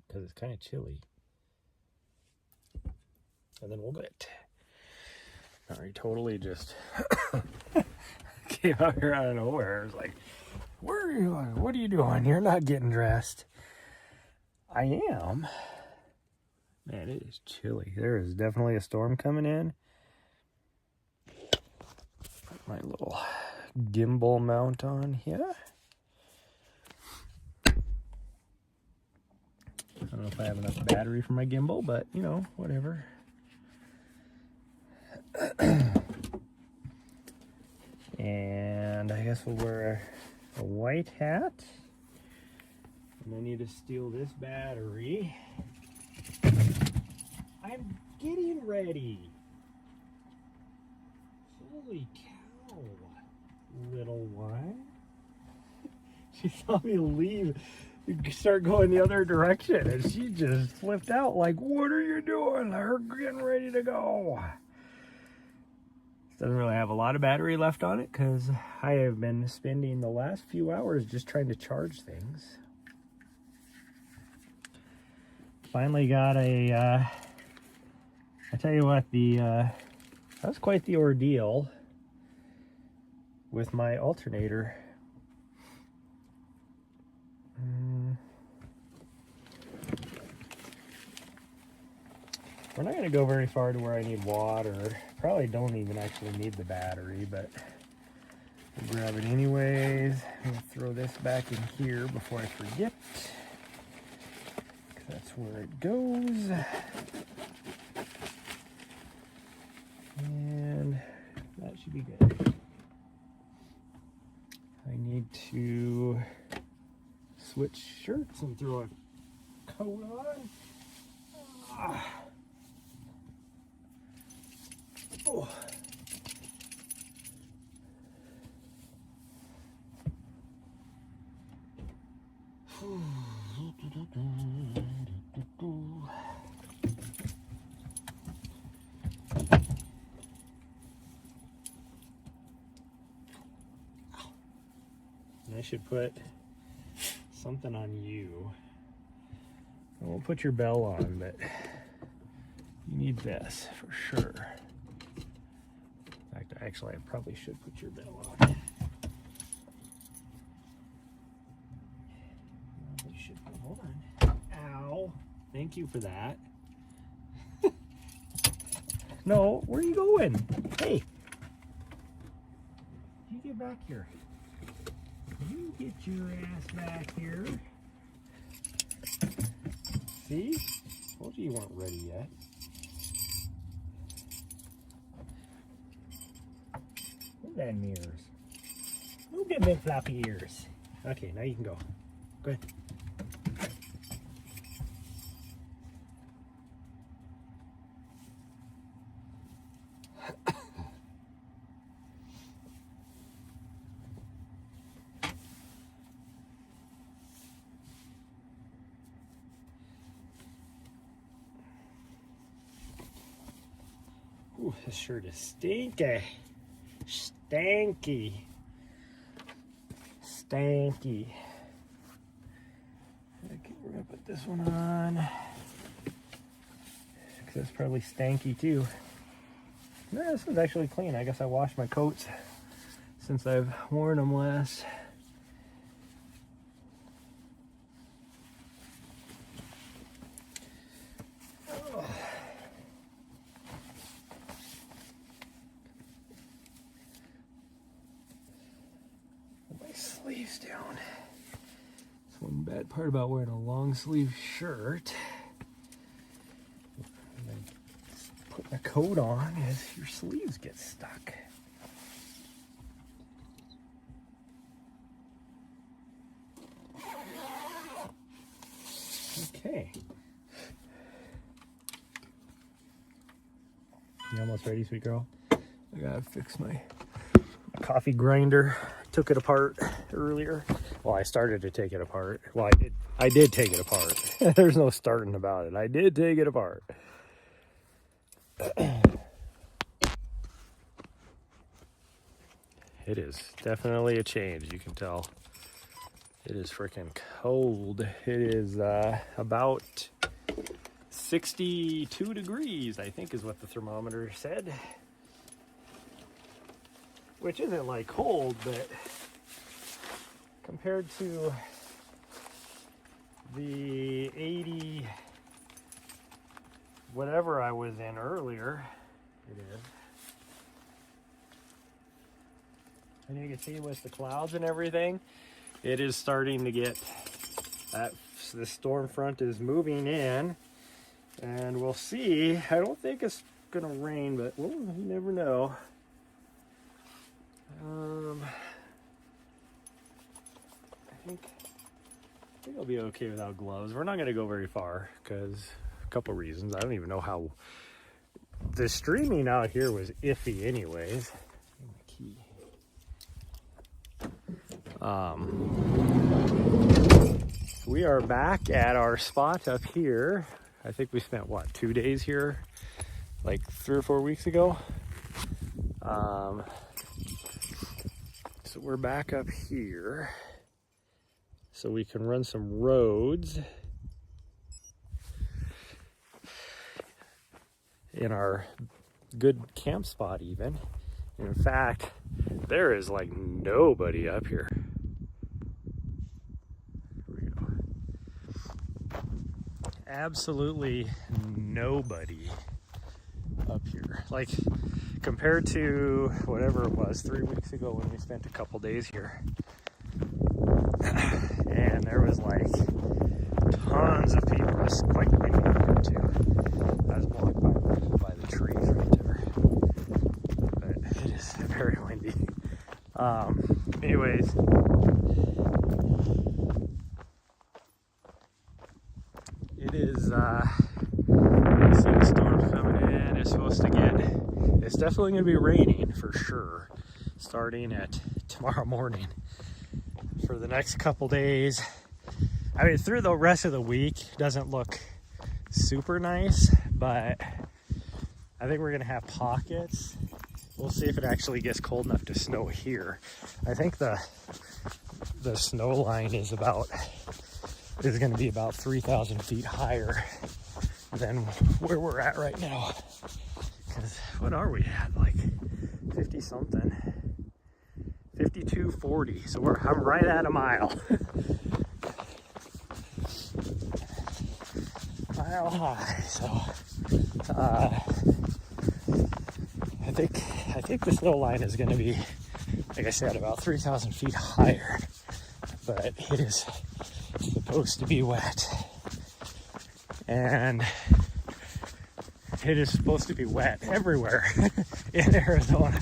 because it's kind of chilly. And then we'll get. Sorry, totally just came out here out of nowhere. It was like, where are you? What are you doing? You're not getting dressed. I am. Man, it is chilly. There is definitely a storm coming in. Put my little gimbal mount on here. I don't know if I have enough battery for my gimbal, but you know, whatever. And I guess we'll wear a white hat. And I need to steal this battery. I'm getting ready. Holy cow, little one. She saw me leave, start going the other direction, and she just flipped out like, what are you doing? We're getting ready to go. Doesn't really have a lot of battery left on it because I have been spending the last few hours just trying to charge things. Finally got a, I tell you what, that was quite the ordeal with my alternator. We're not going to go very far to where I need water. Probably don't even actually need the battery, but we'll grab it anyways. I'm going to throw this back in here before I forget. That's where it goes. And that should be good. I need to switch shirts and throw a coat on. Oh. And I should put something on you. I won't put your bell on, but you need this for sure. In fact, actually, I probably should put your bell on. Probably should. Hold on. Ow. Thank you for that. No, where are you going? Hey. You get back here. You get your ass back here. See? Told you weren't ready yet. Move that ears. Move them big floppy ears. Okay, now you can go. Go ahead. Ooh, this shirt is stinky. Stanky. Stanky. Okay, we're gonna put this one on. Because that's probably stanky too. No, this one's actually clean. I guess I washed my coats since I've worn them last. Sleeves down. That's one bad part about wearing a long sleeve shirt. And then putting a coat on is your sleeves get stuck. Okay. You almost ready, sweet girl? I gotta fix my coffee grinder. Took it apart earlier. Well, I started to take it apart. Well, I did take it apart. There's no starting about it. I did take it apart. It is definitely a change, you can tell. It is freaking cold. It is about 62 degrees, I think is what the thermometer said. Which isn't like cold, but compared to the 80 whatever I was in earlier, it is. And you can see with the clouds and everything, it is starting to get that the storm front is moving in, and we'll see. I don't think it's gonna rain, but well, you never know. I think I'll be okay without gloves. We're not gonna go very far because a couple reasons. I don't even know how the streaming out here was iffy anyways. Key. We are back at our spot up here. I think we spent what, 2 days here like 3 or 4 weeks ago. So we're back up here so we can run some roads in our good camp spot even. In fact, there is like nobody up here. Here we go. Absolutely nobody up here. Like compared to whatever it was 3 weeks ago when we spent a couple days here. And there was like tons of people. It was quite windy here too. I was blocked by the trees right there. But it is very windy. Anyways, it is see the storm coming in. It's definitely going to be raining for sure, starting at tomorrow morning for the next couple days. I mean, through the rest of the week, doesn't look super nice, but I think we're going to have pockets. We'll see if it actually gets cold enough to snow here. I think the snow line is going to be about 3,000 feet higher than where we're at right now. Because what are we at? Like 50 something, 52.40. So I'm right at a mile. Mile high. So I think the snow line is going to be, like I said, about 3,000 feet higher. But it is supposed to be wet. And it is supposed to be wet everywhere in Arizona.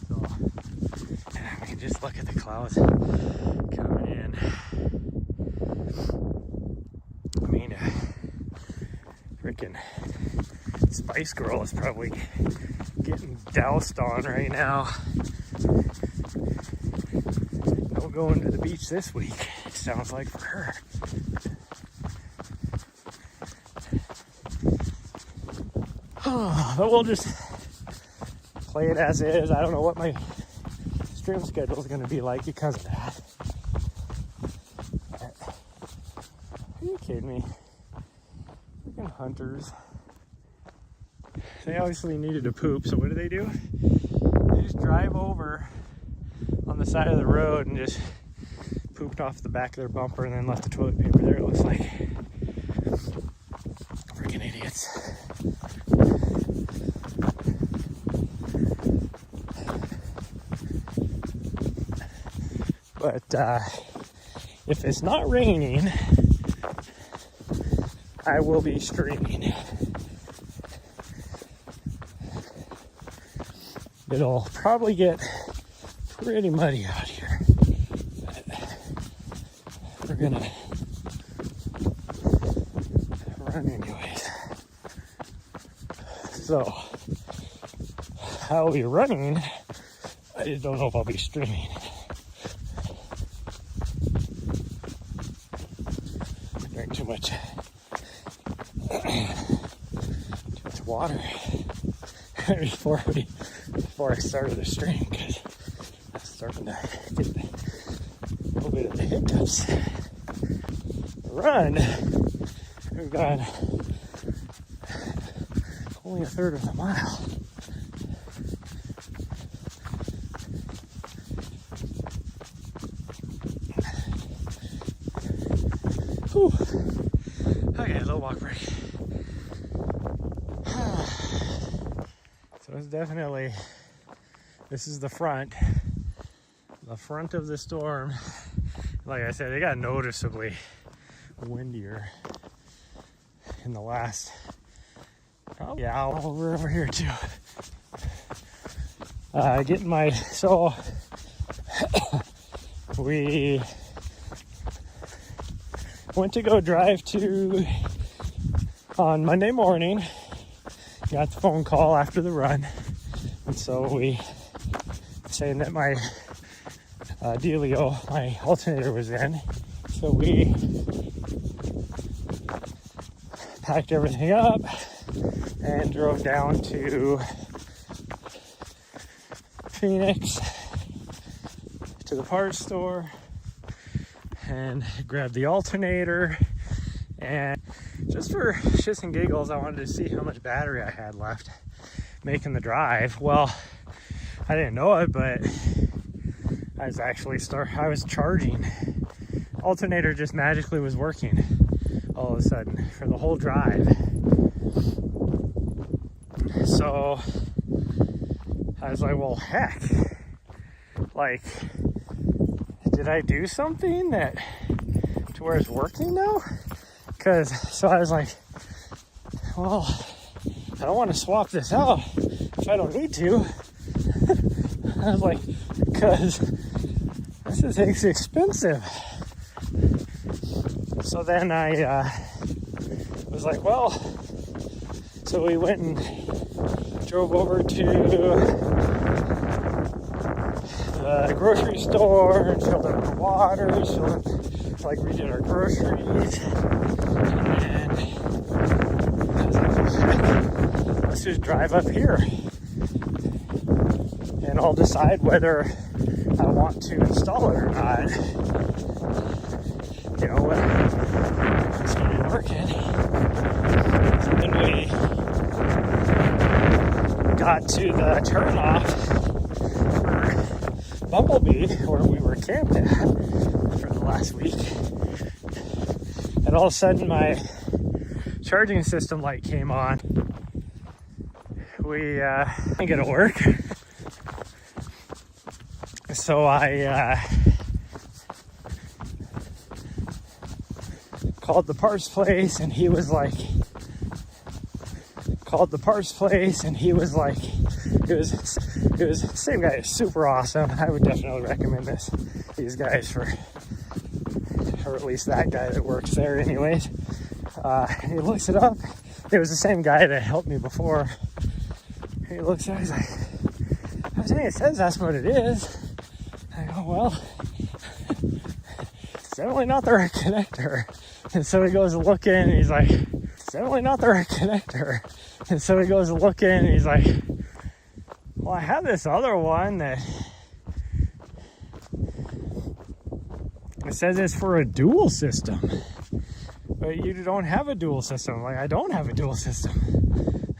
So, I mean, just look at the clouds coming in. I mean, freaking Spice Girl is probably getting doused on right now. No going to the beach this week, it sounds like, for her. But we'll just play it as is. I don't know what my stream schedule is going to be like because of that. But, are you kidding me? Freaking hunters. They obviously needed to poop, so what do? They just drive over on the side of the road and just pooped off the back of their bumper and then left the toilet paper there, it looks like. Freaking idiots. But if it's not raining, I will be streaming. It'll probably get pretty muddy out here. But we're gonna run anyways. So I'll be running. I just don't know if I'll be streaming. Drink too much water before I started the stream, because I'm starting to get bit of the hiccups. Run, we've got only a third of the mile. Whew. Okay, a little walk break. So it's definitely, this is the front of the storm. Like I said, it got noticeably windier in the last probably hour. Over here too. So we went to go drive on Monday morning. Got the phone call after the run, and so we saying that my dealio, my alternator was in. So we packed everything up and drove down to Phoenix to the parts store and grabbed the alternator. And just for shits and giggles, I wanted to see how much battery I had left making the drive. Well, I didn't know it, but I was charging. Alternator just magically was working all of a sudden for the whole drive. So I was like, well, heck, like, did I do something to where it's working now? So I was like, well, I don't want to swap this out if I don't need to. I was like, because this is expensive. So then I was like, well, so we went and drove over to the grocery store and filled up the water, like we did our groceries. And I was like, let's just drive up here and I'll decide whether I want to install it or not. You know, when I started working. So then we got to the turnoff for Bumblebee, where we were camped at for the last week. And all of a sudden my charging system light came on. We didn't get to work. So I called the parts place, and he was like, it was the same guy. Super awesome. I would definitely recommend these guys or at least that guy that works there anyways. He looks it up. It was the same guy that helped me before. He looks at it, he's like, I think it says that's what it is. I go, well, it's definitely not the right connector. And so he goes looking, and he's like, it's definitely not the right connector. And so he goes looking, and he's like, well, I have this other one that it says it's for a dual system. But you don't have a dual system. Like, I don't have a dual system.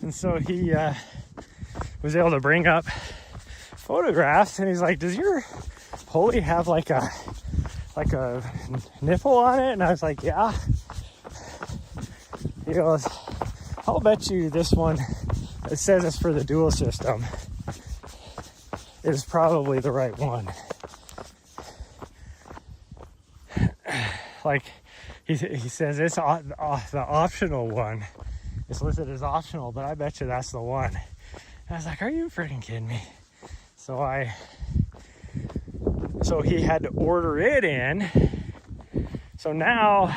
And so he was able to bring up photographs, and he's like, does your pulley have like a nipple on it? And I was like, yeah. He goes, I'll bet you this one that says it's for the dual system is probably the right one. Like, he says it's the optional one. It's listed as optional, but I bet you that's the one. And I was like, are you freaking kidding me? So he had to order it in. So now